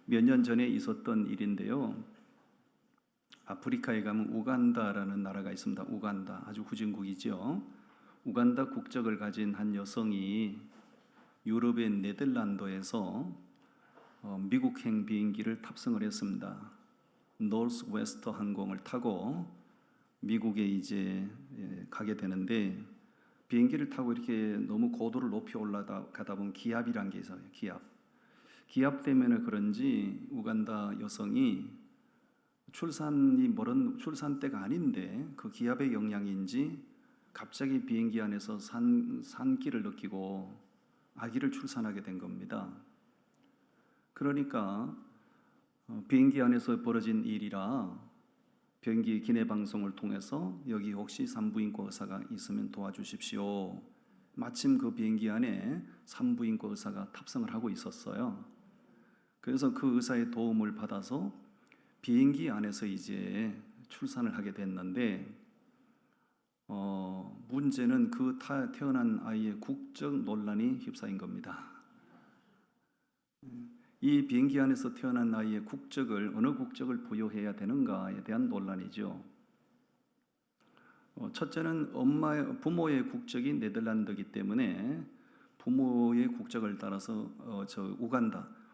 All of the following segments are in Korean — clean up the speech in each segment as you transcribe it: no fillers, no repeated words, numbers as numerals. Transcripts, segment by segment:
몇 년 전에 있었던 일인데요. 아프리카에 가면 우간다라는 나라가 있습니다. 우간다, 아주 후진국이죠. 우간다 국적을 가진 한 여성이 유럽의 네덜란드에서 미국행 비행기를 탑승을 했습니다. 노스웨스트 항공을 타고 미국에 이제 가게 되는데, 비행기를 타고 이렇게 너무 고도를 높이 올라가다 보면 기압이란 게 있어요. 기압 때문에 그런지 우간다 여성이 출산이 멀은 출산 때가 아닌데 그 기압의 영향인지 갑자기 비행기 안에서 산기를 느끼고 아기를 출산하게 된 겁니다. 그러니까 비행기 안에서 벌어진 일이라 비행기 기내 방송을 통해서 여기 혹시 산부인과 의사가 있으면 도와주십시오. 마침 그 비행기 안에 산부인과 의사가 탑승을 하고 있었어요. 그래서 그 의사의 도움을 받아서 비행기 안에서 이제 출산을 하게 됐는데, 문제는 그 태어난 아이의 국적 논란이 휩싸인 겁니다. 이 비행기 안에서 태어난 아이의 국적을 어느 국적을 부여해야 되는가에 대한 논란이죠. 첫째는 부모의 국적이 네덜란드이기 때문에 부모의 국적을 따라서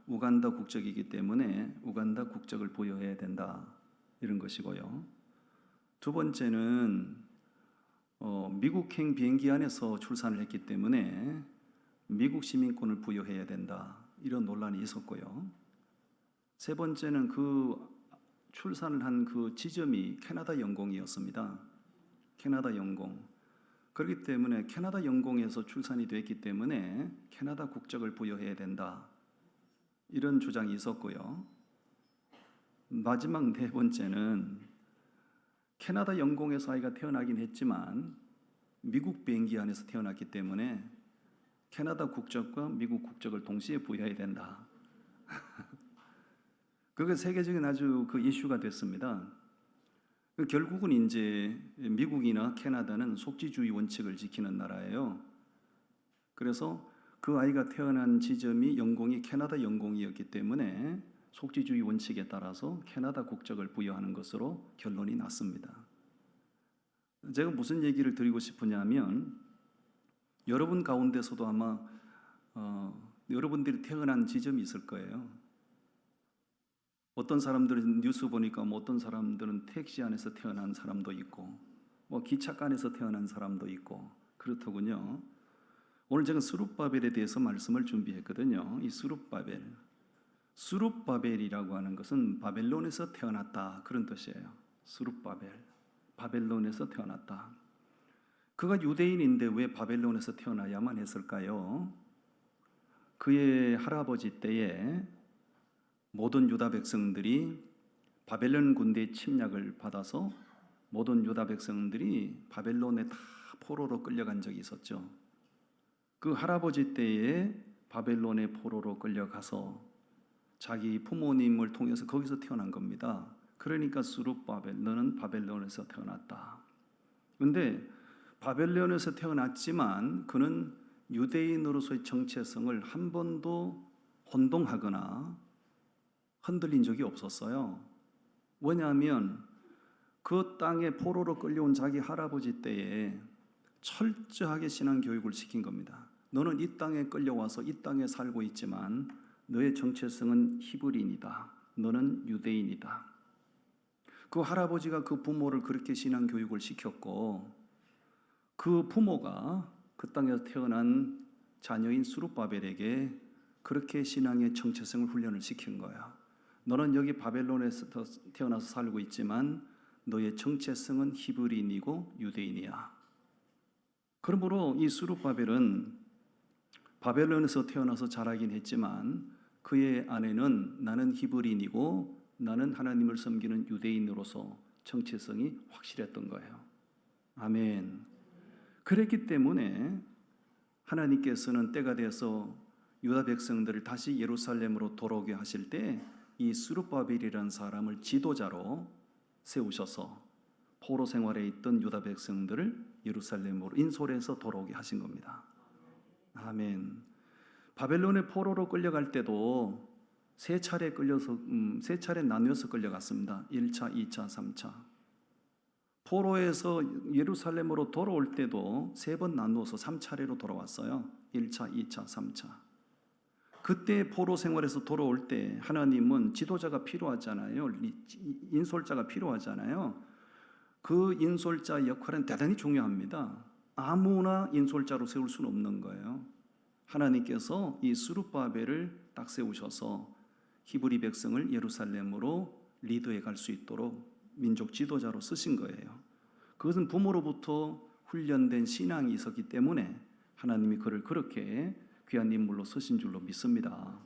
우간다 국적이기 때문에 우간다 국적을 부여해야 된다, 이런 것이고요. 두 번째는 미국행 비행기 안에서 출산을 했기 때문에 미국 시민권을 부여해야 된다, 이런 논란이 있었고요. 세 번째는 그 출산을 한 그 지점이 캐나다 영공이었습니다. 캐나다 영공. 그렇기 때문에 캐나다 영공에서 출산이 됐기 때문에 캐나다 국적을 부여해야 된다, 이런 주장이 있었고요. 마지막 네 번째는 캐나다 영공에서 아이가 태어나긴 했지만 미국 비행기 안에서 태어났기 때문에 캐나다 국적과 미국 국적을 동시에 부여해야 된다. 그게 세계적인 아주 그 이슈가 됐습니다. 결국은 이제 미국이나 캐나다는 속지주의 원칙을 지키는 나라예요. 그래서 그 아이가 태어난 지점이 영공이 캐나다 영공이었기 때문에 속지주의 원칙에 따라서 캐나다 국적을 부여하는 것으로 결론이 났습니다. 제가 무슨 얘기를 드리고 싶으냐면, 여러분 가운데서도 아마 여러분들이 태어난 지점이 있을 거예요. 어떤 사람들은 뉴스 보니까 어떤 사람들은 택시 안에서 태어난 사람도 있고 기차간에서 태어난 사람도 있고 그렇더군요. 오늘 제가 스룹바벨에 대해서 말씀을 준비했거든요. 이 스룹바벨이라고 하는 것은 바벨론에서 태어났다, 그런 뜻이에요. 스룹바벨, 바벨론에서 태어났다. 그가 유대인인데 왜 바벨론에서 태어나야만 했을까요? 그의 할아버지 때에 모든 유다 백성들이 바벨론 군대의 침략을 받아서 모든 유다 백성들이 바벨론에 다 포로로 끌려간 적이 있었죠. 그 할아버지 때에 바벨론의 포로로 끌려가서 자기 부모님을 통해서 거기서 태어난 겁니다. 그러니까 스룹바벨, 너는 바벨론에서 태어났다. 그런데 바벨론에서 태어났지만 그는 유대인으로서의 정체성을 한 번도 혼동하거나 흔들린 적이 없었어요. 왜냐하면 그 땅에 포로로 끌려온 자기 할아버지 때에 철저하게 신앙 교육을 시킨 겁니다. 너는 이 땅에 끌려와서 이 땅에 살고 있지만 너의 정체성은 히브리인이다. 너는 유대인이다. 그 할아버지가 그 부모를 그렇게 신앙 교육을 시켰고, 그 부모가 그 땅에서 태어난 자녀인 스룹바벨에게 그렇게 신앙의 정체성을 훈련을 시킨 거야. 너는 여기 바벨론에서 태어나서 살고 있지만 너의 정체성은 히브리인이고 유대인이야. 그러므로 이 스룹바벨은 바벨론에서 태어나서 자라긴 했지만 그의 안에는 나는 히브리인이고 나는 하나님을 섬기는 유대인으로서 정체성이 확실했던 거예요. 아멘. 그랬기 때문에 하나님께서는 때가 돼서 유다 백성들을 다시 예루살렘으로 돌아오게 하실 때 이 스룹바벨이라는 사람을 지도자로 세우셔서 포로 생활에 있던 유다 백성들을 예루살렘으로 인솔해서 돌아오게 하신 겁니다. 아멘. 바벨론의 포로로 끌려갈 때도 세 차례 나뉘어서 끌려갔습니다. 1차, 2차, 3차. 포로에서 예루살렘으로 돌아올 때도 3번 나누어서 3차례로 돌아왔어요. 1차, 2차, 3차. 그때 포로 생활에서 돌아올 때 하나님은 지도자가 필요하잖아요. 인솔자가 필요하잖아요. 그 인솔자 역할은 대단히 중요합니다. 아무나 인솔자로 세울 수는 없는 거예요. 하나님께서 이 스룹바벨을 딱 세우셔서 히브리 백성을 예루살렘으로 리더해 갈 수 있도록 민족 지도자로 쓰신 거예요. 그것은 부모로부터 훈련된 신앙이 있었기 때문에 하나님이 그를 그렇게 귀한 인물로 쓰신 줄로 믿습니다.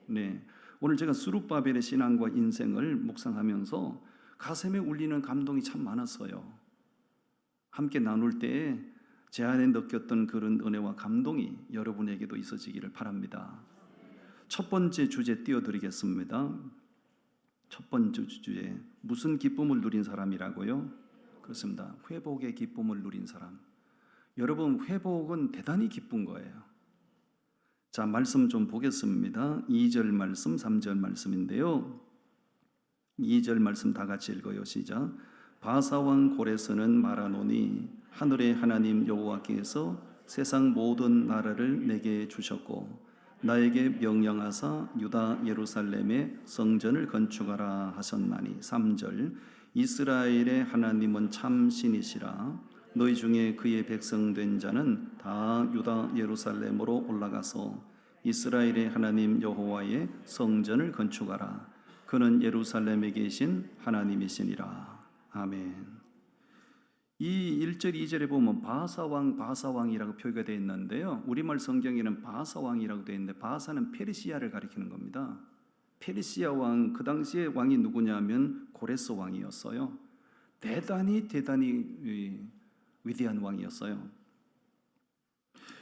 네, 오늘 제가 스룹바벨의 신앙과 인생을 묵상하면서 가슴에 울리는 감동이 참 많았어요. 함께 나눌 때 제 안에 느꼈던 그런 은혜와 감동이 여러분에게도 있어지기를 바랍니다. 첫 번째 주제 띄워드리겠습니다. 첫 번째 주제, 무슨 기쁨을 누린 사람이라고요? 그렇습니다. 회복의 기쁨을 누린 사람. 여러분, 회복은 대단히 기쁜 거예요. 자, 말씀 좀 보겠습니다. 2절 말씀, 3절 말씀인데요. 2절 말씀 다 같이 읽어요. 시작. 바사왕 고레스는 말하노니 하늘의 하나님 여호와께서 세상 모든 나라를 내게 주셨고 나에게 명령하사 유다 예루살렘에 성전을 건축하라 하셨나니. 3절. 이스라엘의 하나님은 참 신이시라. 너희 중에 그의 백성 된 자는 다 유다 예루살렘으로 올라가서 이스라엘의 하나님 여호와의 성전을 건축하라. 그는 예루살렘에 계신 하나님이시니라. 아멘. 이 1절 2절에 보면 바사왕이라고 표기가 되어 있는데요. 우리말 성경에는 바사왕이라고 되어 있는데 바사는 페르시아를 가리키는 겁니다. 페르시아 왕, 그 당시에 왕이 누구냐면 고레스 왕이었어요. 대단히 위대한 왕이었어요.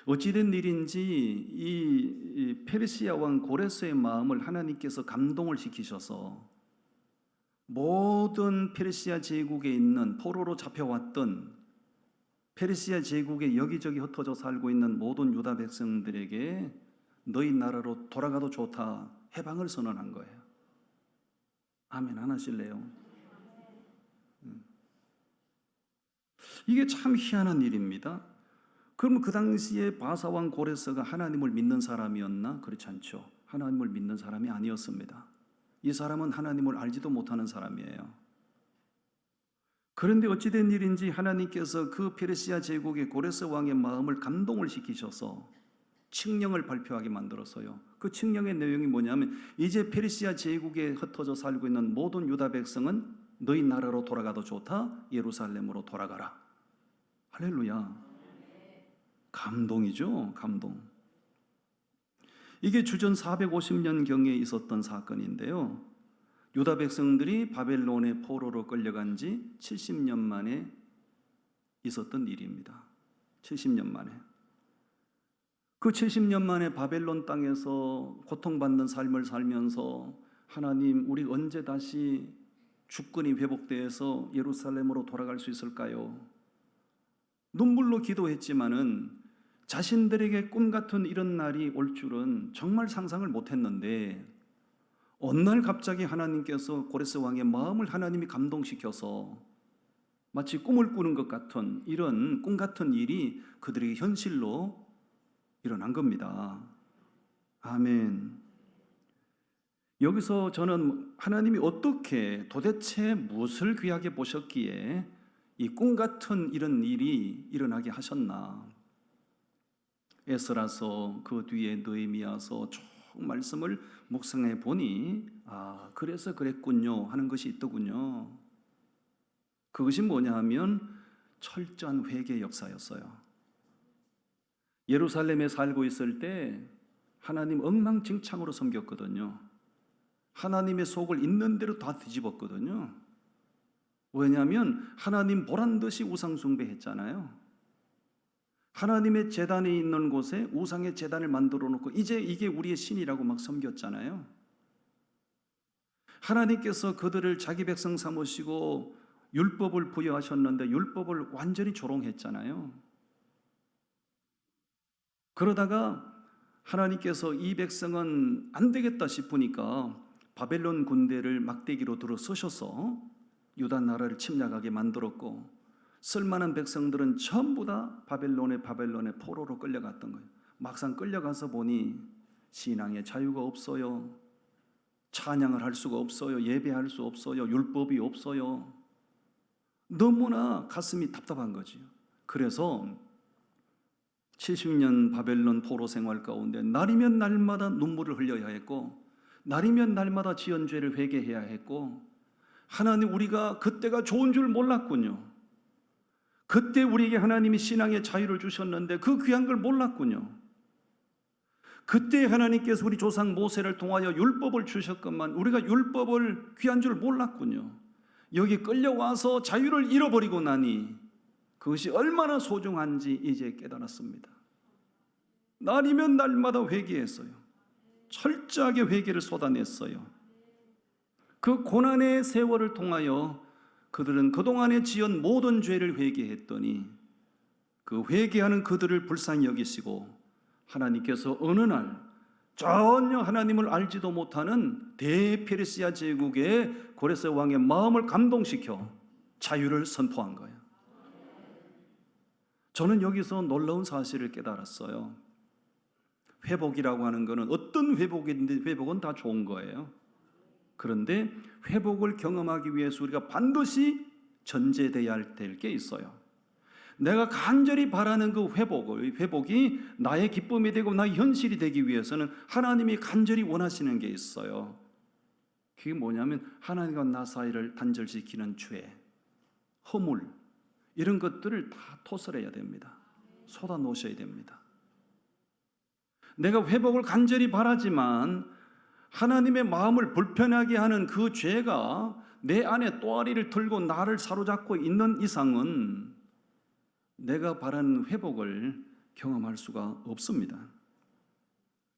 어찌된 일인지 이 페르시아 왕 고레스의 마음을 하나님께서 감동을 시키셔서 모든 페르시아 제국에 있는 포로로 잡혀왔던 페르시아 제국에 여기저기 흩어져 살고 있는 모든 유다 백성들에게 너희 나라로 돌아가도 좋다 해방을 선언한 거예요. 아멘 안 하실래요? 이게 참 희한한 일입니다. 그러면 그 당시에 바사왕 고레스가 하나님을 믿는 사람이었나? 그렇지 않죠. 하나님을 믿는 사람이 아니었습니다. 이 사람은 하나님을 알지도 못하는 사람이에요. 그런데 어찌된 일인지 하나님께서 그 페르시아 제국의 고레스 왕의 마음을 감동을 시키셔서 칙령을 발표하게 만들었어요. 그 칙령의 내용이 뭐냐면 이제 페르시아 제국에 흩어져 살고 있는 모든 유다 백성은 너희 나라로 돌아가도 좋다. 예루살렘으로 돌아가라. 할렐루야. 감동이죠. 감동. 이게 주전 450년경에 있었던 사건인데요. 유다 백성들이 바벨론의 포로로 끌려간 지 70년 만에 있었던 일입니다. 70년 만에. 그 70년 만에 바벨론 땅에서 고통받는 삶을 살면서 하나님, 우리 언제 다시 주권이 회복되어서 예루살렘으로 돌아갈 수 있을까요? 눈물로 기도했지만은 자신들에게 꿈 같은 이런 날이 올 줄은 정말 상상을 못했는데 어느 날 갑자기 하나님께서 고레스 왕의 마음을 하나님이 감동시켜서 마치 꿈을 꾸는 것 같은 이런 꿈 같은 일이 그들에게 현실로 일어난 겁니다. 아멘. 여기서 저는 하나님이 어떻게 도대체 무엇을 귀하게 보셨기에 이 꿈 같은 이런 일이 일어나게 하셨나? 에스라서 그 뒤에 느헤미야서 쭉 말씀을 묵상해 보니 그래서 그랬군요 하는 것이 있더군요. 그것이 뭐냐 하면 철저한 회개 역사였어요. 예루살렘에 살고 있을 때 하나님 엉망진창으로 섬겼거든요. 하나님의 속을 있는 대로 다 뒤집었거든요. 왜냐하면 하나님 보란듯이 우상 숭배했잖아요. 하나님의 제단이 있는 곳에 우상의 제단을 만들어 놓고 이제 이게 우리의 신이라고 막 섬겼잖아요. 하나님께서 그들을 자기 백성 삼으시고 율법을 부여하셨는데 율법을 완전히 조롱했잖아요. 그러다가 하나님께서 이 백성은 안 되겠다 싶으니까 바벨론 군대를 막대기로 들어 서셔서 유다 나라를 침략하게 만들었고, 쓸만한 백성들은 전부 다 바벨론의 포로로 끌려갔던 거예요. 막상 끌려가서 보니 신앙의 자유가 없어요. 찬양을 할 수가 없어요. 예배할 수 없어요. 율법이 없어요. 너무나 가슴이 답답한 거지요. 그래서 70년 바벨론 포로 생활 가운데 날이면 날마다 눈물을 흘려야 했고, 날이면 날마다 지은 죄를 회개해야 했고, 하나님, 우리가 그때가 좋은 줄 몰랐군요. 그때 우리에게 하나님이 신앙의 자유를 주셨는데 그 귀한 걸 몰랐군요. 그때 하나님께서 우리 조상 모세를 통하여 율법을 주셨건만 우리가 율법을 귀한 줄 몰랐군요. 여기 끌려와서 자유를 잃어버리고 나니 그것이 얼마나 소중한지 이제 깨달았습니다. 날이면 날마다 회개했어요. 철저하게 회개를 쏟아냈어요. 그 고난의 세월을 통하여 그들은 그동안에 지은 모든 죄를 회개했더니 그 회개하는 그들을 불쌍히 여기시고 하나님께서 어느 날 전혀 하나님을 알지도 못하는 대페르시아 제국의 고레스 왕의 마음을 감동시켜 자유를 선포한 거예요. 저는 여기서 놀라운 사실을 깨달았어요. 회복이라고 하는 것은 어떤 회복인데 회복은 다 좋은 거예요. 그런데 회복을 경험하기 위해서 우리가 반드시 전제되어야 될 게 있어요. 내가 간절히 바라는 그 회복이 나의 기쁨이 되고 나의 현실이 되기 위해서는 하나님이 간절히 원하시는 게 있어요. 그게 뭐냐면 하나님과 나 사이를 단절시키는 죄, 허물, 이런 것들을 다 토설해야 됩니다. 쏟아놓으셔야 됩니다. 내가 회복을 간절히 바라지만 하나님의 마음을 불편하게 하는 그 죄가 내 안에 또아리를 틀고 나를 사로잡고 있는 이상은 내가 바라는 회복을 경험할 수가 없습니다.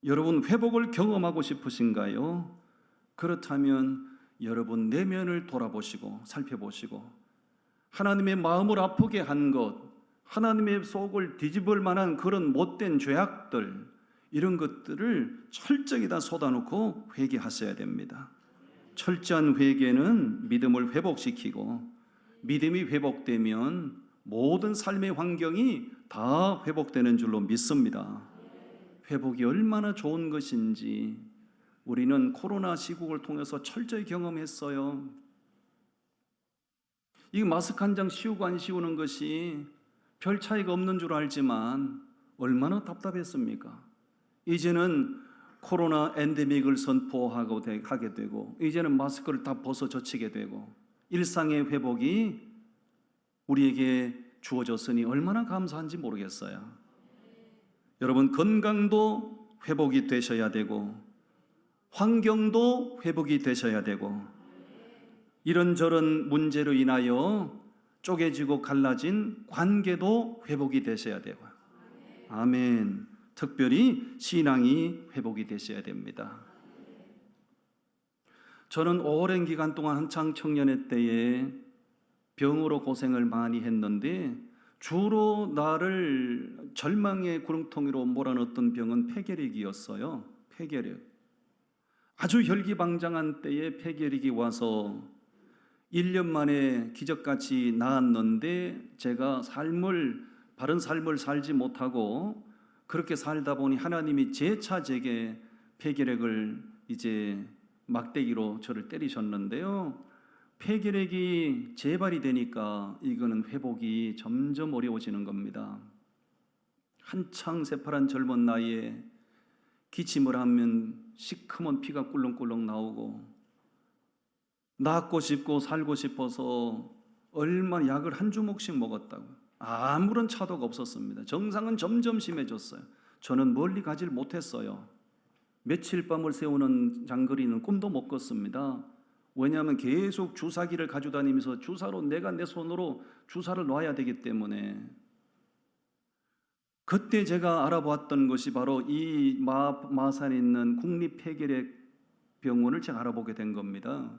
여러분, 회복을 경험하고 싶으신가요? 그렇다면 여러분 내면을 돌아보시고 살펴보시고 하나님의 마음을 아프게 한 것, 하나님의 속을 뒤집을 만한 그런 못된 죄악들, 이런 것들을 철저히 다 쏟아놓고 회개하셔야 됩니다. 철저한 회개는 믿음을 회복시키고, 믿음이 회복되면 모든 삶의 환경이 다 회복되는 줄로 믿습니다. 회복이 얼마나 좋은 것인지 우리는 코로나 시국을 통해서 철저히 경험했어요. 이 마스크 한 장 씌우고 안 씌우는 것이 별 차이가 없는 줄 알지만 얼마나 답답했습니까? 이제는 코로나 엔데믹을 하게 되고 이제는 마스크를 다 벗어 젖히게 되고 일상의 회복이 우리에게 주어졌으니 얼마나 감사한지 모르겠어요. 여러분, 건강도 회복이 되셔야 되고 환경도 회복이 되셔야 되고 이런저런 문제로 인하여 쪼개지고 갈라진 관계도 회복이 되셔야 되고, 아멘. 특별히 신앙이 회복이 되셔야 됩니다. 저는 오랜 기간 동안 한창 청년의 때에 병으로 고생을 많이 했는데 주로 나를 절망의 구렁텅이로 몰아넣었던 병은 폐결핵이었어요. 폐결핵. 아주 혈기방장한 때에 폐결핵이 와서 1년 만에 기적같이 나았는데 제가 바른 삶을 살지 못하고 그렇게 살다 보니 하나님이 재차 제게 폐결핵을 이제 막대기로 저를 때리셨는데요. 폐결핵이 재발이 되니까 이거는 회복이 점점 어려워지는 겁니다. 한창 새파란 젊은 나이에 기침을 하면 시커먼 피가 꿀렁꿀렁 나오고 낫고 싶고 살고 싶어서 얼마나 약을 한 주먹씩 먹었다고. 아무런 차도가 없었습니다. 증상은 점점 심해졌어요. 저는 멀리 가질 못했어요. 며칠 밤을 새우는 장거리는 꿈도 못 꿨습니다. 왜냐하면 계속 주사기를 가지고 다니면서 주사로 내가 내 손으로 주사를 놔야 되기 때문에. 그때 제가 알아보았던 것이 바로 이 마산에 있는 국립폐결핵병원을 제가 알아보게 된 겁니다.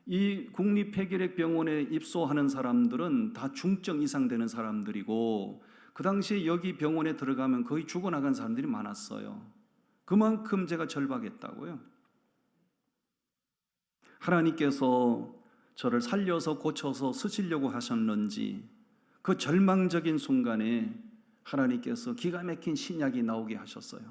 이 국립폐결핵병원에 입소하는 사람들은 다 중증 이상 되는 사람들이고 그 당시에 여기 병원에 들어가면 거의 죽어나간 사람들이 많았어요. 그만큼 제가 절박했다고요. 하나님께서 저를 살려서 고쳐서 쓰시려고 하셨는지 그 절망적인 순간에 하나님께서 기가 막힌 신약이 나오게 하셨어요.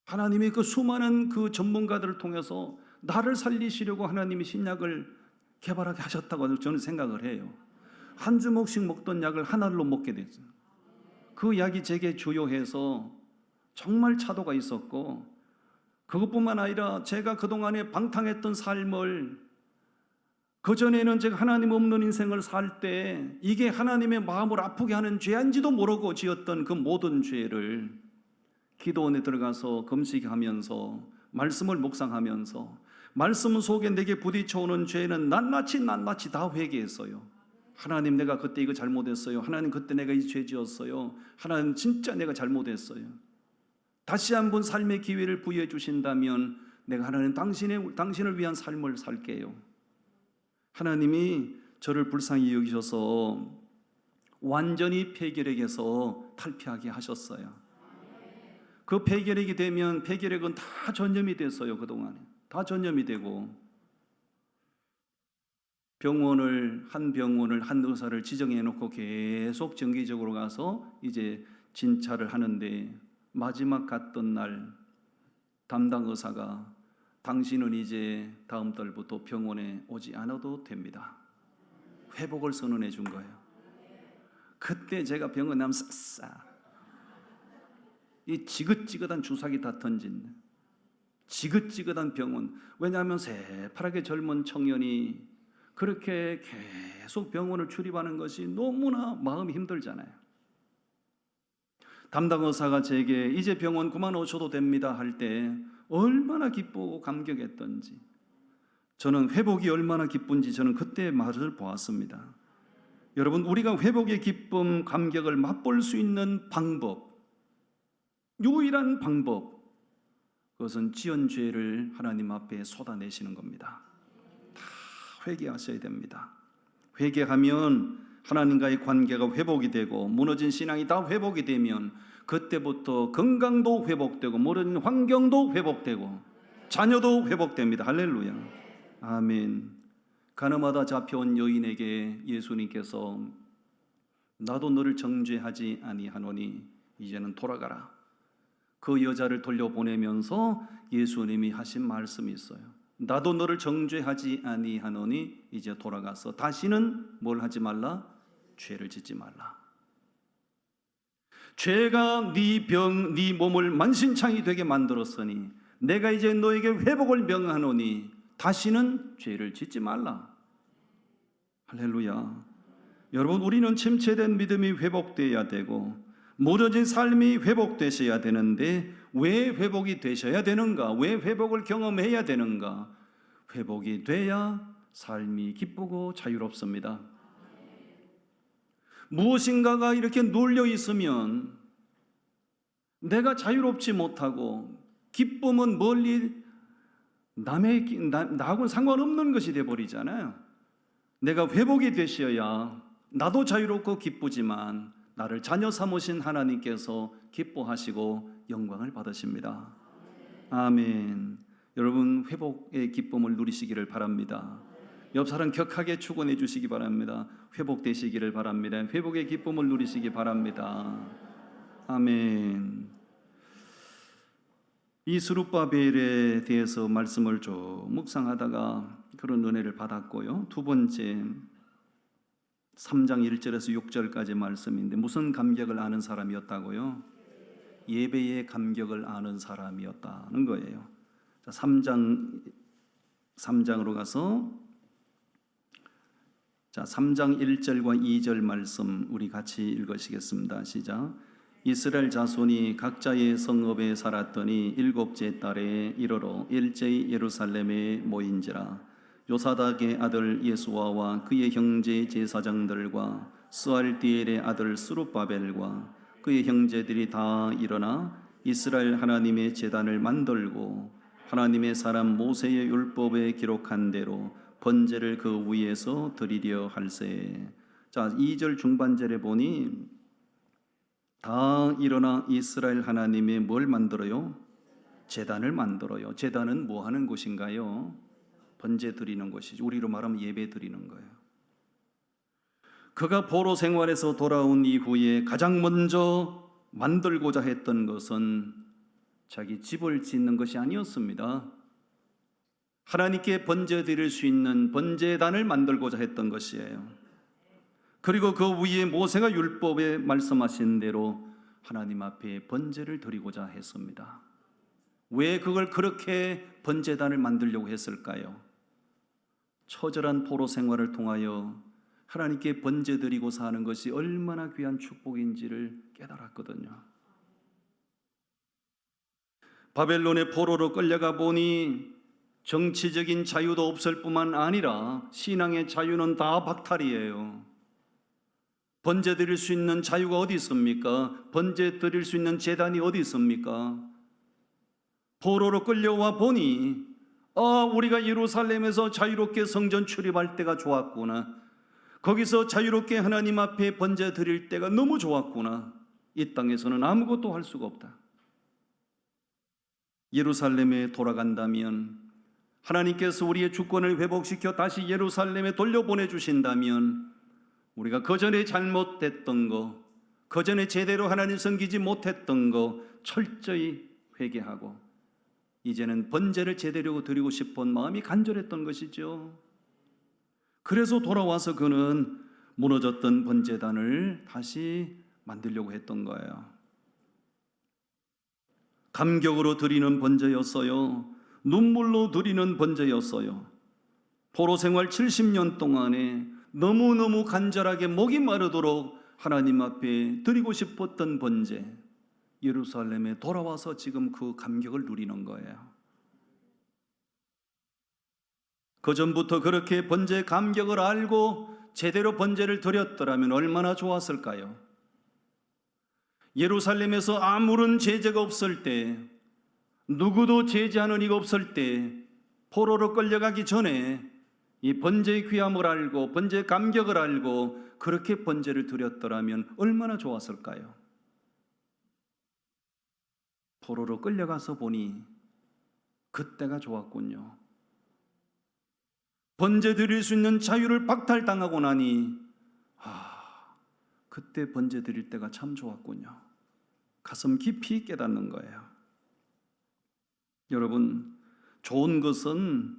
하나님이 그 수많은 그 전문가들을 통해서 나를 살리시려고 하나님이 신약을 개발하게 하셨다고 저는 생각을 해요. 한 주먹씩 먹던 약을 하나로 먹게 됐어요. 그 약이 제게 주요해서 정말 차도가 있었고, 그것뿐만 아니라 제가 그동안에 방탕했던 삶을, 그전에는 제가 하나님 없는 인생을 살 때 이게 하나님의 마음을 아프게 하는 죄인지도 모르고 지었던 그 모든 죄를 기도원에 들어가서 금식하면서 말씀을 묵상하면서 말씀 속에 내게 부딪혀오는 죄는 낱낱이 다 회개했어요. 하나님, 내가 그때 이거 잘못했어요. 하나님, 그때 내가 이 죄 지었어요. 하나님, 진짜 내가 잘못했어요. 다시 한번 삶의 기회를 부여해 주신다면 내가 하나님 당신을 위한 삶을 살게요. 하나님이 저를 불쌍히 여기셔서 완전히 폐결핵에서 탈피하게 하셨어요. 그 폐결핵이 되면, 폐결핵은 다 전염이 됐어요. 그동안에 다 전염이 되고, 한 병원을 한 의사를 지정해 놓고 계속 정기적으로 가서 이제 진찰을 하는데, 마지막 갔던 날 담당 의사가 당신은 이제 다음 달부터 병원에 오지 않아도 됩니다. 회복을 선언해 준 거예요. 그때 제가 병원 나면 싹싹 이 지긋지긋한 주사기 다 던진 지긋지긋한 병원. 왜냐하면 새파랗게 젊은 청년이 그렇게 계속 병원을 출입하는 것이 너무나 마음이 힘들잖아요. 담당 의사가 제게 이제 병원 그만 오셔도 됩니다 할 때 얼마나 기쁘고 감격했던지, 저는 회복이 얼마나 기쁜지 저는 그때 맛을 보았습니다. 여러분, 우리가 회복의 기쁨, 감격을 맛볼 수 있는 방법, 유일한 방법, 그것은 지은 죄를 하나님 앞에 쏟아내시는 겁니다. 다 회개하셔야 됩니다. 회개하면 하나님과의 관계가 회복이 되고, 무너진 신앙이 다 회복이 되면 그때부터 건강도 회복되고, 모든 환경도 회복되고, 자녀도 회복됩니다. 할렐루야. 아멘. 가늠하다 잡혀온 여인에게 예수님께서 나도 너를 정죄하지 아니하노니 이제는 돌아가라. 그 여자를 돌려보내면서 예수님이 하신 말씀이 있어요. 나도 너를 정죄하지 아니하노니 이제 돌아가서 다시는 뭘 하지 말라? 죄를 짓지 말라. 죄가 네 몸을 만신창이 되게 만들었으니 내가 이제 너에게 회복을 명하노니 다시는 죄를 짓지 말라. 할렐루야. 여러분, 우리는 침체된 믿음이 회복되어야 되고 무너진 삶이 회복되셔야 되는데, 왜 회복이 되셔야 되는가? 왜 회복을 경험해야 되는가? 회복이 돼야 삶이 기쁘고 자유롭습니다. 무엇인가가 이렇게 눌려 있으면 내가 자유롭지 못하고, 기쁨은 멀리 나하고는 상관없는 것이 되어버리잖아요. 내가 회복이 되셔야 나도 자유롭고 기쁘지만 나를 자녀 삼으신 하나님께서 기뻐하시고 영광을 받으십니다. 아멘. 여러분, 회복의 기쁨을 누리시기를 바랍니다. 옆 사람 격하게 축원해 주시기 바랍니다. 회복되시기를 바랍니다. 회복의 기쁨을 누리시기 바랍니다. 아멘. 이 스룹바벨에 대해서 말씀을 좀 묵상하다가 그런 은혜를 받았고요. 두 번째, 3장 1절에서 6절까지 말씀인데, 무슨 감격을 아는 사람이었다고요? 예배의 감격을 아는 사람이었다는 거예요. 자, 3장으로 가서 3장 1절과 2절 말씀 우리 같이 읽으시겠습니다. 시작. 이스라엘 자손이 각자의 성읍에 살았더니 7째 달에 이르러 일제히 예루살렘에 모인지라. 요사닥의 아들 예수아와 그의 형제 제사장들과 스알디엘의 아들 스룹바벨과 그의 형제들이 다 일어나 이스라엘 하나님의 제단을 만들고 하나님의 사람 모세의 율법에 기록한 대로 번제를 그 위에서 드리려 할세. 자, 2절 중반절에 보니 다 일어나 이스라엘 하나님의 뭘 만들어요? 제단을 만들어요. 제단은 뭐 하는 곳인가요? 번제 드리는 곳이죠. 우리로 말하면 예배 드리는 거예요. 그가 포로 생활에서 돌아온 이후에 가장 먼저 만들고자 했던 것은 자기 집을 짓는 것이 아니었습니다. 하나님께 번제 드릴 수 있는 번제단을 만들고자 했던 것이에요. 그리고 그 위에 모세가 율법에 말씀하신 대로 하나님 앞에 번제를 드리고자 했습니다. 왜 그걸 그렇게 번제단을 만들려고 했을까요? 처절한 포로 생활을 통하여 하나님께 번제 드리고 사는 것이 얼마나 귀한 축복인지를 깨달았거든요. 바벨론의 포로로 끌려가 보니 정치적인 자유도 없을 뿐만 아니라 신앙의 자유는 다 박탈이에요. 번제 드릴 수 있는 자유가 어디 있습니까? 번제 드릴 수 있는 제단이 어디 있습니까? 포로로 끌려와 보니 우리가 예루살렘에서 자유롭게 성전 출입할 때가 좋았구나. 거기서 자유롭게 하나님 앞에 번제 드릴 때가 너무 좋았구나. 이 땅에서는 아무것도 할 수가 없다. 예루살렘에 돌아간다면, 하나님께서 우리의 주권을 회복시켜 다시 예루살렘에 돌려보내 주신다면, 우리가 그전에 잘못됐던 거, 그전에 제대로 하나님 섬기지 못했던 거 철저히 회개하고 이제는 번제를 제대로 드리고 싶은 마음이 간절했던 것이죠. 그래서 돌아와서 그는 무너졌던 번제단을 다시 만들려고 했던 거예요. 감격으로 드리는 번제였어요. 눈물로 드리는 번제였어요. 포로 생활 70년 동안에 너무너무 간절하게 목이 마르도록 하나님 앞에 드리고 싶었던 번제, 예루살렘에 돌아와서 지금 그 감격을 누리는 거예요. 그전부터 그렇게 번제 감격을 알고 제대로 번제를 드렸더라면 얼마나 좋았을까요? 예루살렘에서 아무런 제재가 없을 때, 누구도 제재하는 이가 없을 때, 포로로 끌려가기 전에 이 번제의 귀함을 알고 번제의 감격을 알고 그렇게 번제를 드렸더라면 얼마나 좋았을까요? 포로로 끌려가서 보니 그때가 좋았군요. 번제 드릴 수 있는 자유를 박탈당하고 나니 그때 번제 드릴 때가 참 좋았군요. 가슴 깊이 깨닫는 거예요. 여러분, 좋은 것은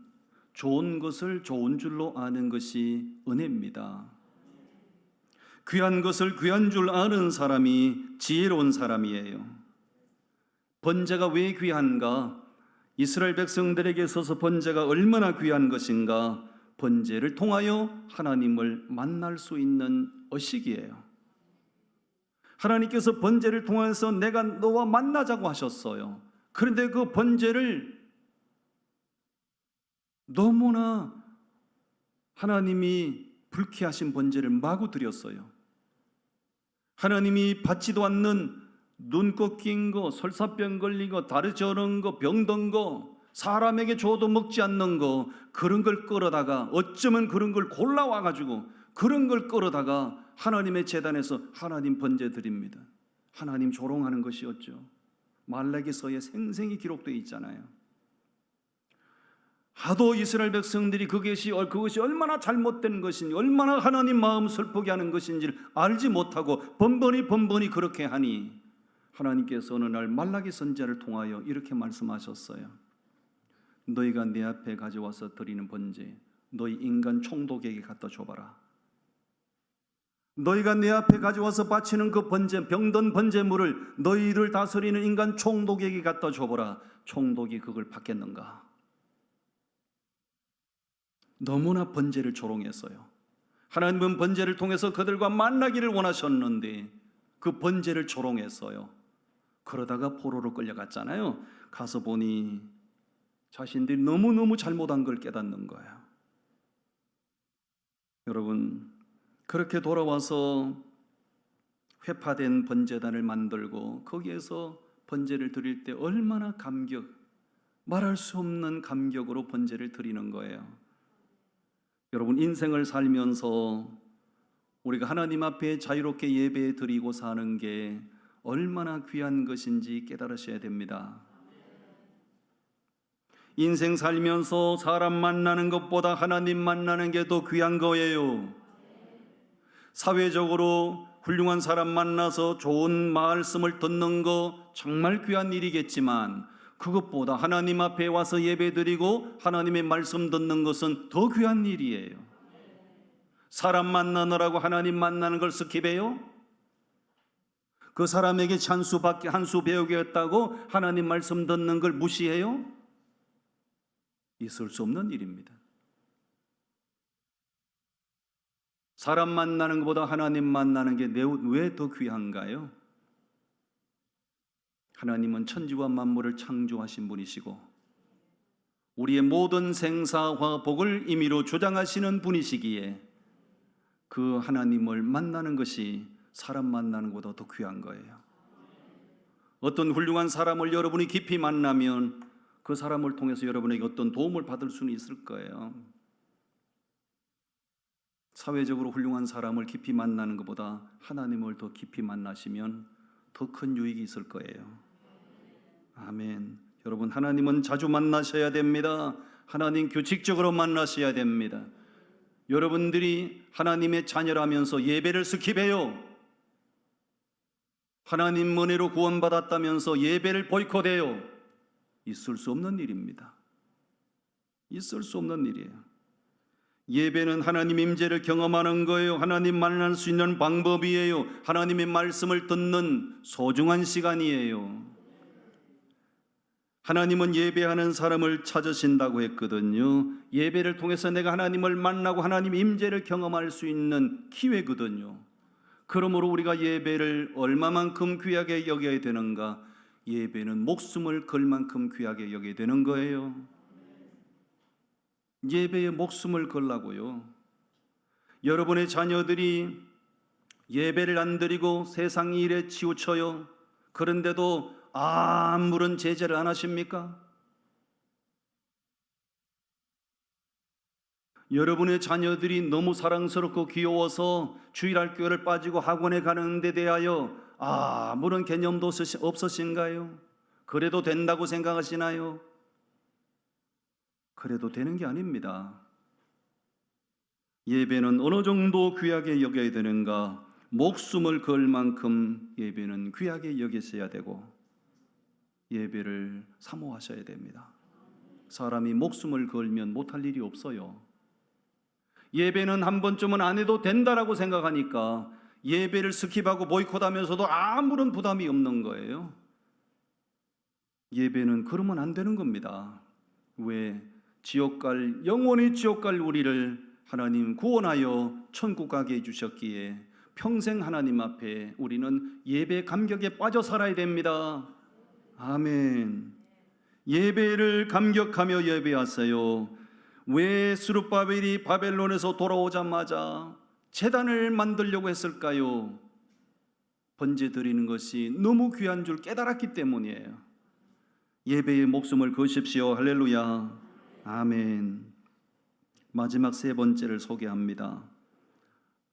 좋은 것을 좋은 줄로 아는 것이 은혜입니다. 귀한 것을 귀한 줄 아는 사람이 지혜로운 사람이에요. 번제가 왜 귀한가? 이스라엘 백성들에게 있어서 번제가 얼마나 귀한 것인가? 번제를 통하여 하나님을 만날 수 있는 의식이에요. 하나님께서 번제를 통해서 내가 너와 만나자고 하셨어요. 그런데 그 번제를 너무나 하나님이 불쾌하신 번제를 마구 드렸어요. 하나님이 받지도 않는 눈 꺾인 거, 설사병 걸린 거, 다리 저런 거, 병든 거, 사람에게 줘도 먹지 않는 거, 그런 걸 끌어다가 어쩌면 그런 걸 골라와가지고 그런 걸 끌어다가 하나님의 제단에서 하나님 번제 드립니다. 하나님 조롱하는 것이었죠. 말라기서에 생생히 기록되어 있잖아요. 하도 이스라엘 백성들이 그것이 얼마나 잘못된 것인지, 얼마나 하나님 마음 슬프게 하는 것인지를 알지 못하고 번번이 그렇게 하니 하나님께서 어느 날 말라기 선지자를 통하여 이렇게 말씀하셨어요. 너희가 내 앞에 가져와서 드리는 번제, 너희 인간 총독에게 갖다 줘봐라. 너희가 내 앞에 가져와서 바치는 그 번제, 병든 번제물을 너희를 다스리는 인간 총독에게 갖다 줘보라. 총독이 그걸 받겠는가? 너무나 번제를 조롱했어요. 하나님은 번제를 통해서 그들과 만나기를 원하셨는데 그 번제를 조롱했어요. 그러다가 포로로 끌려갔잖아요. 가서 보니 자신들이 너무너무 잘못한 걸 깨닫는 거예요. 여러분, 그렇게 돌아와서 회파된 번제단을 만들고 거기에서 번제를 드릴 때 얼마나 감격, 말할 수 없는 감격으로 번제를 드리는 거예요. 여러분, 인생을 살면서 우리가 하나님 앞에 자유롭게 예배 드리고 사는 게 얼마나 귀한 것인지 깨달으셔야 됩니다. 인생 살면서 사람 만나는 것보다 하나님 만나는 게 더 귀한 거예요. 사회적으로 훌륭한 사람 만나서 좋은 말씀을 듣는 거 정말 귀한 일이겠지만 그것보다 하나님 앞에 와서 예배드리고 하나님의 말씀 듣는 것은 더 귀한 일이에요. 사람 만나느라고 하나님 만나는 걸 스킵해요? 그 사람에게 한 수 배우겠다고 하나님 말씀 듣는 걸 무시해요? 있을 수 없는 일입니다. 사람 만나는 것보다 하나님 만나는 게 왜 더 귀한가요? 하나님은 천지와 만물을 창조하신 분이시고 우리의 모든 생사와 복을 임의로 주장하시는 분이시기에 그 하나님을 만나는 것이 사람 만나는 것보다 더 귀한 거예요. 어떤 훌륭한 사람을 여러분이 깊이 만나면 그 사람을 통해서 여러분에게 어떤 도움을 받을 수는 있을 거예요. 사회적으로 훌륭한 사람을 깊이 만나는 것보다 하나님을 더 깊이 만나시면 더 큰 유익이 있을 거예요. 아멘. 여러분, 하나님은 자주 만나셔야 됩니다. 하나님 규칙적으로 만나셔야 됩니다. 여러분들이 하나님의 자녀라면서 예배를 스킵해요. 하나님 은혜로 구원받았다면서 예배를 보이콧해요. 있을 수 없는 일입니다. 있을 수 없는 일이에요. 예배는 하나님 임재를 경험하는 거예요. 하나님 만날 수 있는 방법이에요. 하나님의 말씀을 듣는 소중한 시간이에요. 하나님은 예배하는 사람을 찾으신다고 했거든요. 예배를 통해서 내가 하나님을 만나고 하나님 임재를 경험할 수 있는 기회거든요. 그러므로 우리가 예배를 얼마만큼 귀하게 여겨야 되는가? 예배는 목숨을 걸 만큼 귀하게 여겨야 되는 거예요. 예배에 목숨을 걸라고요. 여러분의 자녀들이 예배를 안 드리고 세상 일에 치우쳐요. 그런데도 아무런 제재를 안 하십니까? 여러분의 자녀들이 너무 사랑스럽고 귀여워서 주일학교를 빠지고 학원에 가는 데 대하여 아무런 개념도 없으신가요? 그래도 된다고 생각하시나요? 그래도 되는 게 아닙니다. 예배는 어느 정도 귀하게 여겨야 되는가? 목숨을 걸 만큼 예배는 귀하게 여기셔야 되고 예배를 사모하셔야 됩니다. 사람이 목숨을 걸면 못할 일이 없어요. 예배는 한 번쯤은 안 해도 된다라고 생각하니까 예배를 스킵하고 보이콧하면서도 아무런 부담이 없는 거예요. 예배는 그러면 안 되는 겁니다. 왜? 영원히 지옥 갈 우리를 하나님 구원하여 천국 가게 해주셨기에 평생 하나님 앞에 우리는 예배 감격에 빠져 살아야 됩니다. 아멘. 예배를 감격하며 예배하세요. 왜 스룹바벨이 바벨론에서 돌아오자마자 제단을 만들려고 했을까요? 번제 드리는 것이 너무 귀한 줄 깨달았기 때문이에요. 예배에 목숨을 거십시오. 할렐루야. 아멘. 마지막 세 번째를 소개합니다.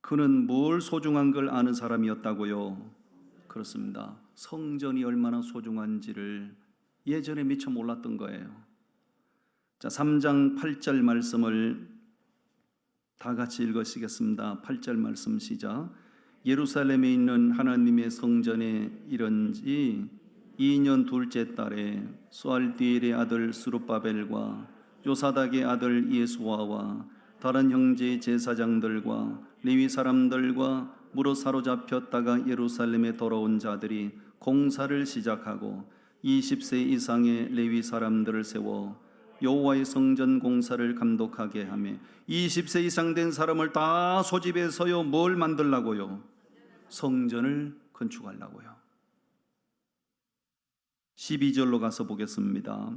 그는 뭘 소중한 걸 아는 사람이었다고요? 그렇습니다. 성전이 얼마나 소중한지를 예전에 미처 몰랐던 거예요. 자, 3장 8절 말씀을 다 같이 읽으시겠습니다. 8절 말씀 시작. 예루살렘에 있는 하나님의 성전에 이른 지 2년 둘째 달에 수알디엘의 아들 스룹바벨과 요사닥의 아들 예수아와 다른 형제 제사장들과 레위 사람들과 무로 사로잡혔다가 예루살렘에 돌아온 자들이 공사를 시작하고 20세 이상의 레위 사람들을 세워 여호와의 성전 공사를 감독하게 하며 20세 이상 된 사람을 다 소집해서요 뭘 만들라고요? 성전을 건축하려고요. 12절로 가서 보겠습니다.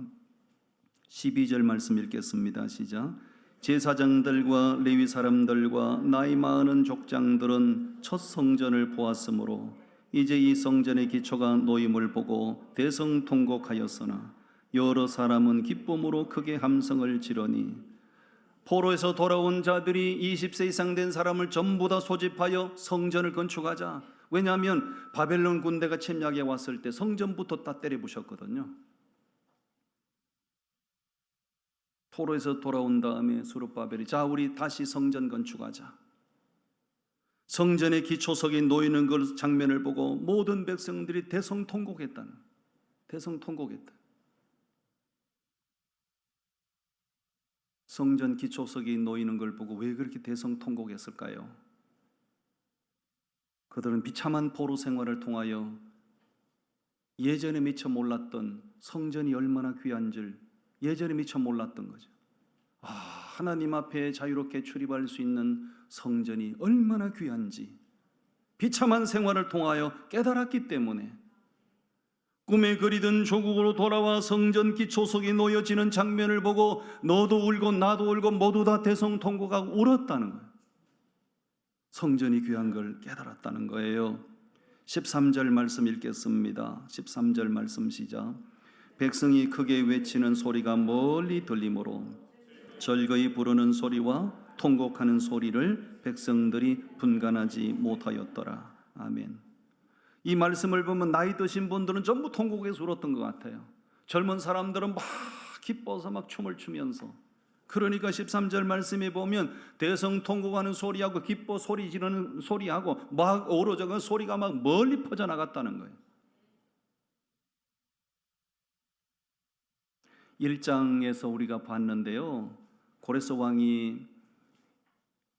12절 말씀 읽겠습니다. 시작. 제사장들과 레위 사람들과 나이 많은 족장들은 첫 성전을 보았으므로 이제 이 성전의 기초가 놓임을 보고 대성통곡하였으나 여러 사람은 기쁨으로 크게 함성을 지르니 포로에서 돌아온 자들이 20세 이상 된 사람을 전부 다 소집하여 성전을 건축하자. 왜냐하면 바벨론 군대가 침략해 왔을 때 성전부터 다 때려 부셨거든요. 포로에서 돌아온 다음에 스룹바벨이 자 우리 다시 성전 건축하자. 성전의 기초석이 놓이는 그 장면을 보고 모든 백성들이 대성통곡했다. 성전 기초석이 놓이는 걸 보고 왜 그렇게 대성통곡했을까요? 그들은 비참한 포로 생활을 통하여 예전에 미처 몰랐던 성전이 얼마나 귀한 줄 예전에 미처 몰랐던 거죠. 하나님 앞에 자유롭게 출입할 수 있는 성전이 얼마나 귀한지 비참한 생활을 통하여 깨달았기 때문에 꿈에 그리던 조국으로 돌아와 성전 기초석이 놓여지는 장면을 보고 너도 울고 나도 울고 모두 다 대성통곡하고 울었다는 거예요. 성전이 귀한 걸 깨달았다는 거예요. 13절 말씀 읽겠습니다. 13절 말씀 시작. 백성이 크게 외치는 소리가 멀리 들리므로 절거이 부르는 소리와 통곡하는 소리를 백성들이 분간하지 못하였더라. 아멘. 이 말씀을 보면 나이 드신 분들은 전부 통곡해서 울었던 것 같아요. 젊은 사람들은 막 기뻐서 막 춤을 추면서, 그러니까 13절 말씀에 보면 대성통곡하는 소리하고 기뻐 소리 지르는 소리하고 막 어우러져가는 소리가 막 멀리 퍼져나갔다는 거예요. 1장에서 우리가 봤는데요, 고레스 왕이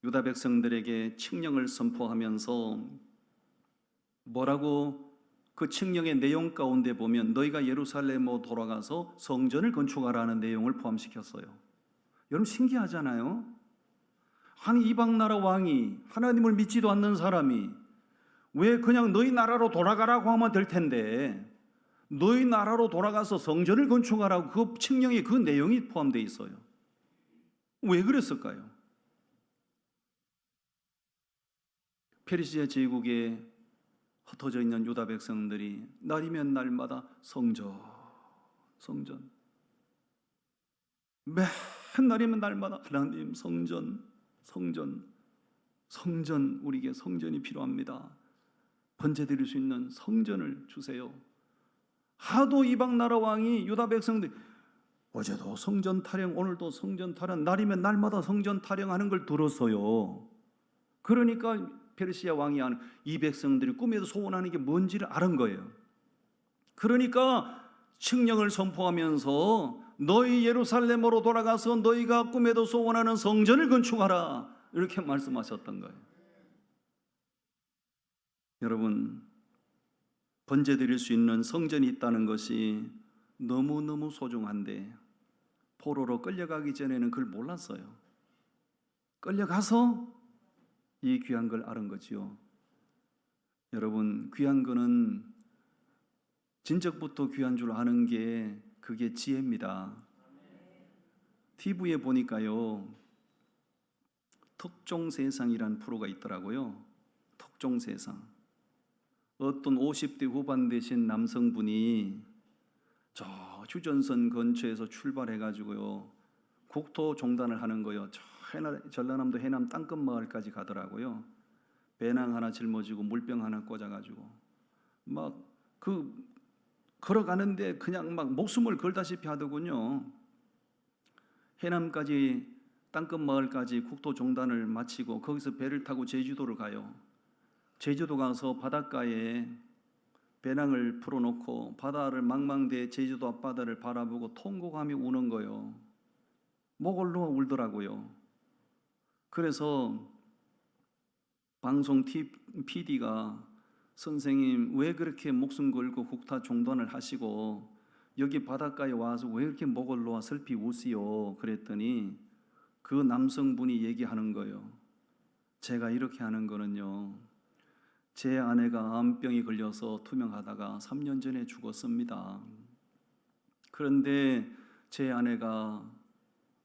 유다 백성들에게 칙령을 선포하면서 뭐라고 그 칙령의 내용 가운데 보면 너희가 예루살렘으로 돌아가서 성전을 건축하라는 내용을 포함시켰어요. 여러분 신기하잖아요. 아니 이방 나라 왕이, 하나님을 믿지도 않는 사람이 왜 그냥 너희 나라로 돌아가라고 하면 될 텐데 너희 나라로 돌아가서 성전을 건축하라고 그 칙령에 그 내용이 포함되어 있어요. 왜 그랬을까요? 페르시아 제국에 흩어져 있는 유다 백성들이 날이면 날마다 성전 맨날이면 날마다 하나님 성전 우리에게 성전이 필요합니다. 번제드릴 수 있는 성전을 주세요. 하도 이방 나라 왕이 유다 백성들이 어제도 성전 타령, 오늘도 성전 타령, 날이면 날마다 성전 타령하는 걸 들었어요. 그러니까 페르시아 왕이 하는 이 백성들이 꿈에도 소원하는 게 뭔지를 아는 거예요. 그러니까 칙령을 선포하면서 너희 예루살렘으로 돌아가서 너희가 꿈에도 소원하는 성전을 건축하라, 이렇게 말씀하셨던 거예요. 여러분, 번제 드릴 수 있는 성전이 있다는 것이 너무너무 소중한데 포로로 끌려가기 전에는 그걸 몰랐어요. 끌려가서 이 귀한 걸 알은 거지요. 여러분, 귀한 거는 진적부터 귀한 줄 아는 게 그게 지혜입니다. TV에 보니까요, 특종세상이라는 프로가 있더라고요. 특종세상. 어떤 50대 후반 되신 남성분이 저 휴전선 근처에서 출발해가지고요, 국토 종단을 하는 거요. 저 전라남도 해남 땅끝 마을까지 가더라고요. 배낭 하나 짊어지고 물병 하나 꽂아가지고 막 걸어가는데 그냥 막 목숨을 걸다시피 하더군요. 해남까지 땅끝 마을까지 국토 종단을 마치고 거기서 배를 타고 제주도를 가요. 제주도 가서 바닷가에 배낭을 풀어놓고 바다를 망망대해 제주도 앞바다를 바라보고 통곡하며 우는 거요. 목을 놓아 울더라고요. 그래서 방송 PD가 선생님 왜 그렇게 목숨 걸고 국토 종단을 하시고 여기 바닷가에 와서 왜 이렇게 목을 놓아 슬피 우시오? 그랬더니 그 남성분이 얘기하는 거예요. 제가 이렇게 하는 거는요, 제 아내가 암병이 걸려서 투명하다가 3년 전에 죽었습니다. 그런데 제 아내가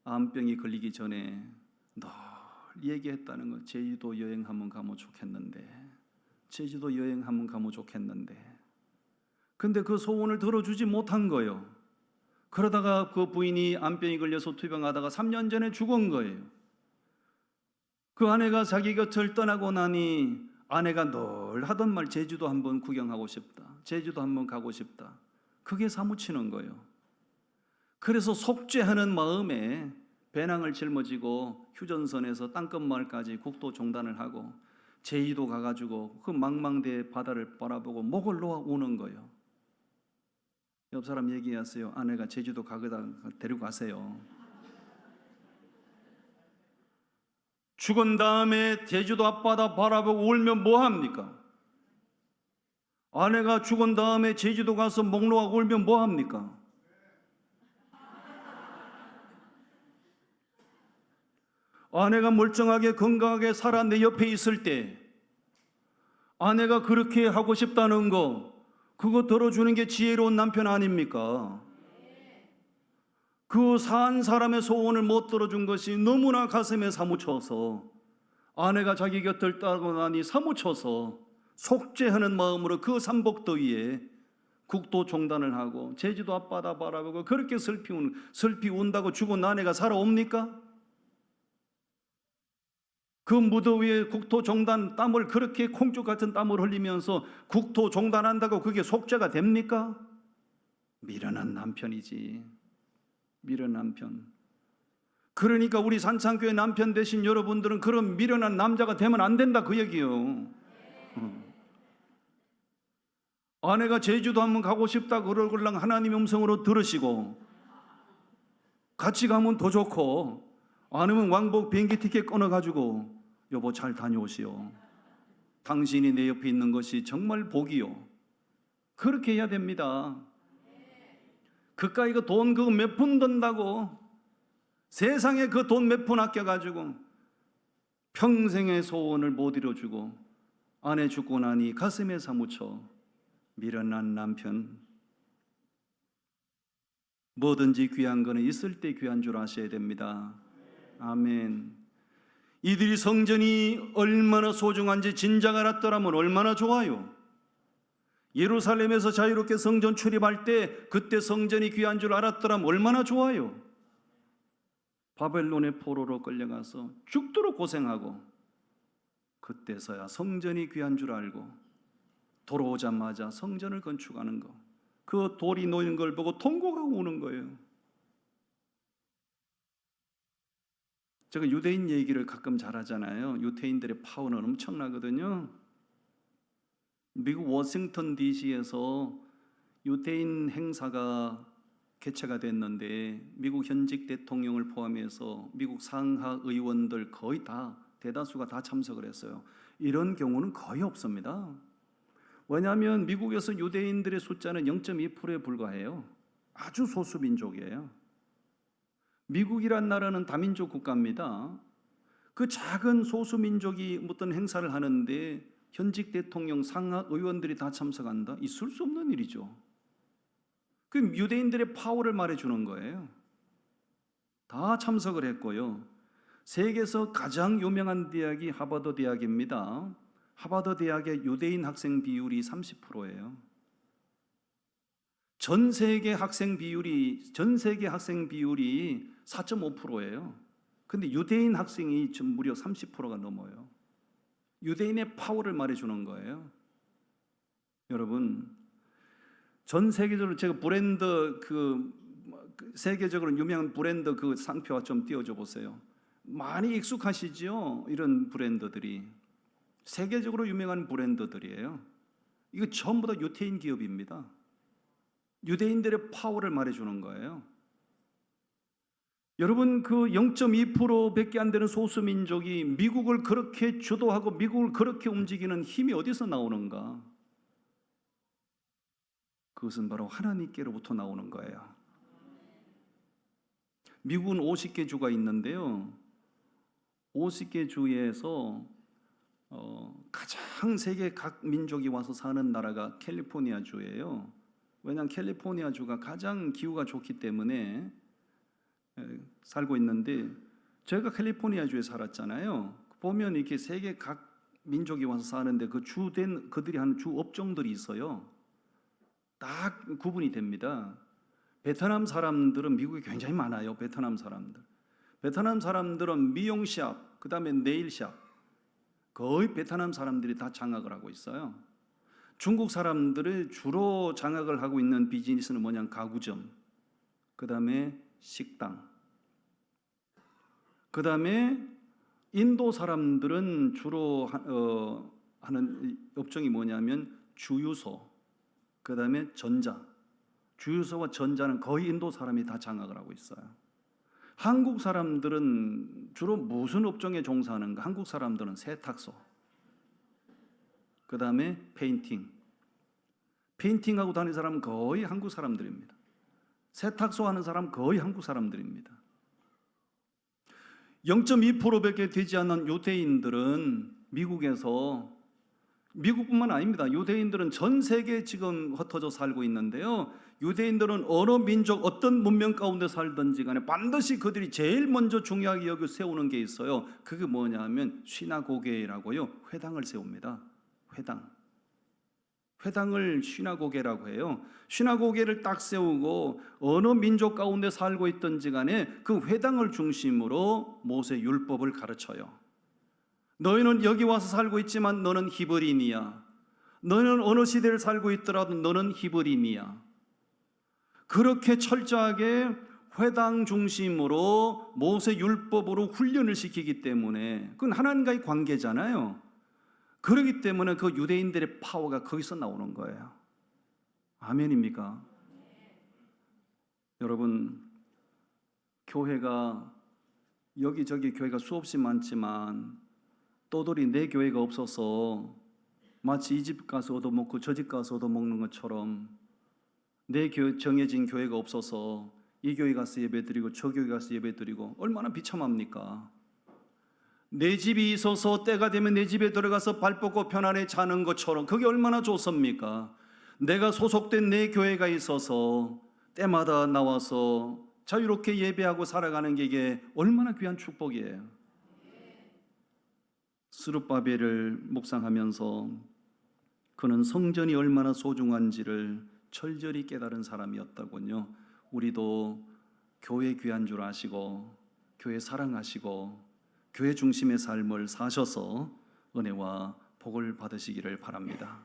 암병이 걸리기 전에 늘 얘기했다는 거, 제주도 여행 한번 가면 좋겠는데, 제주도 여행 한번 가면 좋겠는데. 근데 그 소원을 들어주지 못한 거예요. 그러다가 그 부인이 암병이 걸려서 투병하다가 3년 전에 죽은 거예요. 그 아내가 자기 곁을 떠나고 나니 아내가 늘 하던 말, 제주도 한번 구경하고 싶다, 제주도 한번 가고 싶다. 그게 사무치는 거예요. 그래서 속죄하는 마음에 배낭을 짊어지고 휴전선에서 땅끝마을까지 국도 종단을 하고 제주도 가가지고 그 망망대해 바다를 바라보고 목을 놓아 우는 거예요. 옆 사람 얘기하세요. 아내가 제주도 가거다 데리고 가세요. 죽은 다음에 제주도 앞바다 바라보고 울면 뭐합니까? 아내가 죽은 다음에 제주도 가서 목 놓아 울면 뭐합니까? 아내가 멀쩡하게 건강하게 살아 내 옆에 있을 때 아내가 그렇게 하고 싶다는 거, 그거 들어주는 게 지혜로운 남편 아닙니까? 그 산 사람의 소원을 못 들어준 것이 너무나 가슴에 사무쳐서 아내가 자기 곁을 따고 나니 사무쳐서 속죄하는 마음으로 그 삼복더위에 국도 종단을 하고 제주도 앞바다 바라보고 그렇게 슬피 운다고 죽은 아내가 살아옵니까? 그 무더위에 국토 종단 땀을 그렇게 콩죽 같은 땀을 흘리면서 국토 종단한다고 그게 속죄가 됩니까? 미련한 남편이지. 미련한 남편. 그러니까 우리 산창교회 남편 되신 여러분들은 그런 미련한 남자가 되면 안 된다 그 얘기예요. 아내가 제주도 한번 가고 싶다 그러걸랑 하나님의 음성으로 들으시고 같이 가면 더 좋고 아니면 왕복 비행기 티켓 끊어가지고 여보 잘 다녀오시오. 당신이 내 옆에 있는 것이 정말 복이요. 그렇게 해야 됩니다. 그까이 그 돈 그거 몇 푼 든다고 세상에 그 돈 몇 푼 아껴가지고 평생의 소원을 못 이뤄주고 아내 죽고 나니 가슴에 사무쳐 미련한 남편. 뭐든지 귀한 거는 있을 때 귀한 줄 아셔야 됩니다. 아멘. 이들이 성전이 얼마나 소중한지 진작 알았더라면 얼마나 좋아요. 예루살렘에서 자유롭게 성전 출입할 때 그때 성전이 귀한 줄 알았더라면 얼마나 좋아요. 바벨론의 포로로 끌려가서 죽도록 고생하고 그때서야 성전이 귀한 줄 알고 돌아오자마자 성전을 건축하는 거, 그 돌이 놓이는 걸 보고 통곡하고 우는 거예요. 제가 유대인 얘기를 가끔 잘하잖아요. 유대인들의 파워는 엄청나거든요. 미국 워싱턴 DC에서 유대인 행사가 개최가 됐는데 미국 현직 대통령을 포함해서 미국 상하 의원들 거의 다 대다수가 다 참석을 했어요. 이런 경우는 거의 없습니다. 왜냐하면 미국에서 유대인들의 숫자는 0.2%에 불과해요. 아주 소수 민족이에요. 미국이란 나라는 다민족 국가입니다. 그 작은 소수 민족이 어떤 행사를 하는데 현직 대통령, 상하 의원들이 다 참석한다? 있을 수 없는 일이죠. 그 유대인들의 파워를 말해주는 거예요. 다 참석을 했고요. 세계에서 가장 유명한 대학이 하버드 대학입니다. 하버드 대학의 유대인 학생 비율이 30%예요. 전 세계 학생 비율이 4.5%예요. 근데 유대인 학생이 지금 무려 30%가 넘어요. 유대인의 파워를 말해주는 거예요. 여러분, 전 세계적으로 제가 브랜드 세계적으로 유명한 브랜드 그 상표와 좀 띄워줘 보세요. 많이 익숙하시죠? 이런 브랜드들이 세계적으로 유명한 브랜드들이에요. 이거 전부 다 유대인 기업입니다. 유대인들의 파워를 말해주는 거예요. 여러분, 그 0.2%밖에 안 되는 소수민족이 미국을 그렇게 주도하고 미국을 그렇게 움직이는 힘이 어디서 나오는가? 그것은 바로 하나님께로부터 나오는 거예요. 미국은 50개 주가 있는데요. 50개 주에서 가장 세계 각 민족이 와서 사는 나라가 캘리포니아 주예요. 왜냐하면 캘리포니아 주가 가장 기후가 좋기 때문에 살고 있는데, 저희가 캘리포니아 주에 살았잖아요. 보면 이렇게 세계 각 민족이 와서 사는데 그 주된 그들이 하는 주 업종들이 있어요. 딱 구분이 됩니다. 베트남 사람들은 미국에 굉장히 많아요. 베트남 사람들은 미용샵, 그 다음에 네일샵, 거의 베트남 사람들이 다 장악을 하고 있어요. 중국 사람들이 주로 장악을 하고 있는 비즈니스는 뭐냐면 가구점, 그 다음에 식당, 그 다음에 인도 사람들은 주로 하는 업종이 뭐냐면 주유소, 그 다음에 전자. 주유소와 전자는 거의 인도 사람이 다 장악을 하고 있어요. 한국 사람들은 주로 무슨 업종에 종사하는가? 한국 사람들은 세탁소, 그 다음에 페인팅하고 다니는 사람은 거의 한국 사람들입니다. 세탁소 하는 사람 거의 한국 사람들입니다. 0.2%밖에 되지 않는 유대인들은 미국뿐만 아닙니다. 유대인들은 전 세계에 지금 흩어져 살고 있는데요. 유대인들은 어느 민족, 어떤 문명 가운데 살든지 간에 반드시 그들이 제일 먼저 중요하게 여기 세우는 게 있어요. 그게 뭐냐면 시나고게라고요. 회당을 세웁니다. 회당을 시나고게라고 해요. 시나고게를 딱 세우고 어느 민족 가운데 살고 있든지 간에 그 회당을 중심으로 모세 율법을 가르쳐요. 너희는 여기 와서 살고 있지만 너는 히브리인이야. 너희는 어느 시대를 살고 있더라도 너는 히브리인이야. 그렇게 철저하게 회당 중심으로 모세 율법으로 훈련을 시키기 때문에 그건 하나님과의 관계잖아요. 그렇기 때문에 그 유대인들의 파워가 거기서 나오는 거예요. 아멘입니까? 여러분, 교회가 여기저기 교회가 수없이 많지만 떠돌이 내 교회가 없어서 마치 이 집 가서 얻어먹고 저 집 가서 얻어먹는 것처럼 내 정해진 교회가 없어서 이 교회 가서 예배드리고 저 교회 가서 예배드리고 얼마나 비참합니까? 내 집이 있어서 때가 되면 내 집에 들어가서 발 뻗고 편안히 자는 것처럼 그게 얼마나 좋습니까? 내가 소속된 내 교회가 있어서 때마다 나와서 자유롭게 예배하고 살아가는 게 이게 얼마나 귀한 축복이에요. 스룹바벨을 묵상하면서 그는 성전이 얼마나 소중한지를 철저히 깨달은 사람이었다군요. 우리도 교회 귀한 줄 아시고 교회 사랑하시고 교회 중심의 삶을 사셔서 은혜와 복을 받으시기를 바랍니다.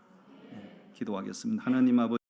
기도하겠습니다. 하나님 아버지,